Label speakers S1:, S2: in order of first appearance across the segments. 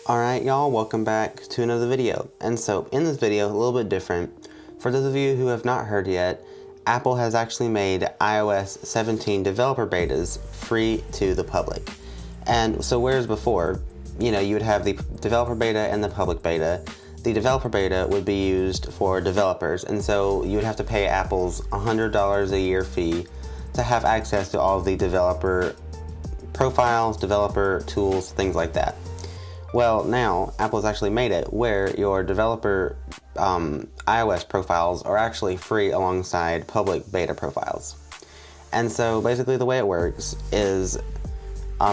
S1: Alright y'all, welcome back to another video. And so in this video, a little bit different. For those of you who have not heard yet, Apple has actually made iOS 17 developer betas free to the public. And so whereas before, you would have the developer beta and the public beta. The developer beta would be used for developers, and so you would have to pay Apple's $100 a year fee to have access to all of the developer profiles, developer tools, things like that. Well, now Apple's actually made it where your developer iOS profiles are actually free alongside public beta profiles. And so basically the way it works is,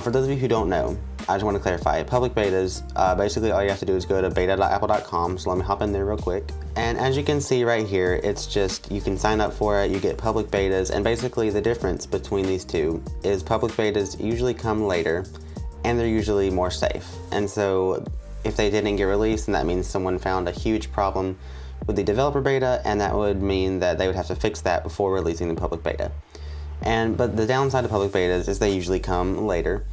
S1: for those of you who don't know, I just want to clarify, public betas, basically all you have to do is go to beta.apple.com, so let me hop in there real quick. And as you can see right here, it's just, you can sign up for it, you get public betas, and basically the difference between these two is public betas usually come later, and they're usually more safe. And so if they didn't get released, then that means someone found a huge problem with the developer beta, and that would mean that they would have to fix that before releasing the public beta. But the downside of public betas is they usually come later.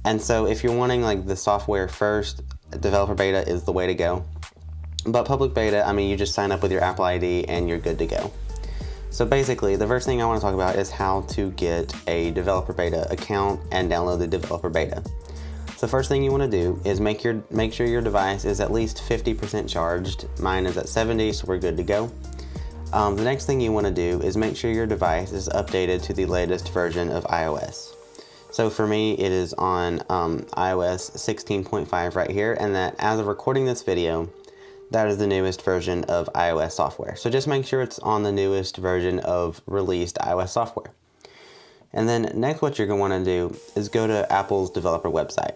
S1: And so if you're wanting like the software first, developer beta is the way to go. But public beta, I mean, you just sign up with your Apple ID and you're good to go. So basically, the first thing I want to talk about is how to get a developer beta account and download the developer beta. So first thing you want to do is make sure your device is at least 50% charged. Mine is at 70, so we're good to go. The next thing you want to do is make sure your device is updated to the latest version of iOS. So for me, it is on iOS 16.5 right here, and that as of recording this video, that is the newest version of iOS software. So just make sure it's on the newest version of released iOS software. And then next what you're going to want to do is go to Apple's developer website.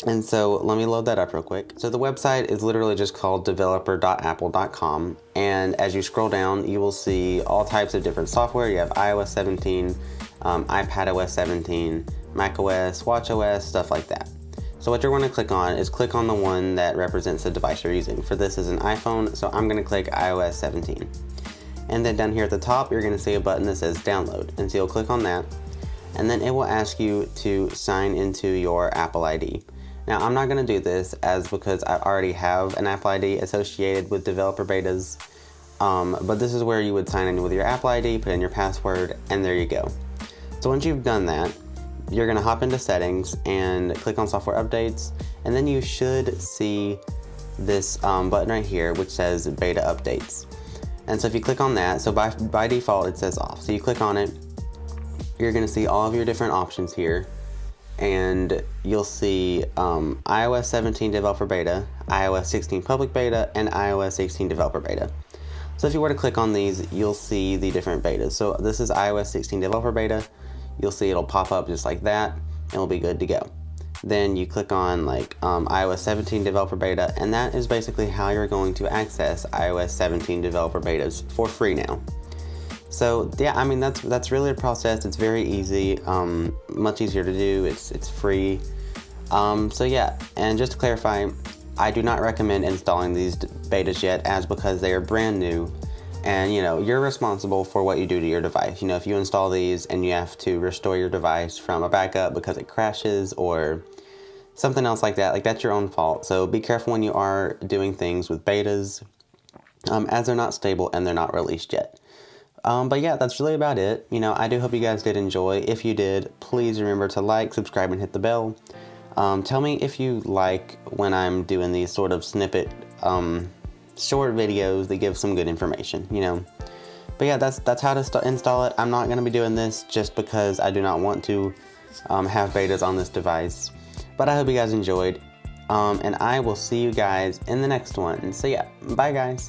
S1: And so let me load that up real quick. So the website is literally just called developer.apple.com, and as you scroll down, you will see all types of different software. You have iOS 17, iPadOS 17, macOS, watchOS, stuff like that. So what you're going to click on is click on the one that represents the device you're using. For this is an iPhone, so I'm going to click iOS 17. And then down here at the top, you're going to see a button that says download. And so you'll click on that, and then it will ask you to sign into your Apple ID. Now, I'm not going to do this because I already have an Apple ID associated with developer betas, but this is where you would sign in with your Apple ID, put in your password, and there you go. So once you've done that, you're going to hop into settings and click on software updates, and then you should see this button right here which says beta updates. And so if you click on that, so by default it says off. So you click on it, you're going to see all of your different options here, and you'll see iOS 17 developer beta, iOS 16 public beta, and iOS 16 developer beta. So if you were to click on these, you'll see the different betas. So this is iOS 16 developer beta. You'll see it'll pop up just like that, and it'll be good to go. Then you click on iOS 17 developer beta, and that is basically how you're going to access iOS 17 developer betas for free now. So yeah, I mean that's really the process. It's very easy, much easier to do. It's free. So yeah, and just to clarify, I do not recommend installing these betas yet, because they are brand new. And you're responsible for what you do to your device. If you install these and you have to restore your device from a backup because it crashes or something else like that, that's your own fault. So be careful when you are doing things with betas, as they're not stable and they're not released yet. But yeah, that's really about it. I do hope you guys did enjoy. If you did, please remember to like, subscribe, and hit the bell. Tell me if you like when I'm doing these sort of snippet short videos that give some good information, But yeah, that's how to install it. I'm not going to be doing this just because I do not want to have betas on this device. But I hope you guys enjoyed, and I will see you guys in the next one. So yeah, bye guys.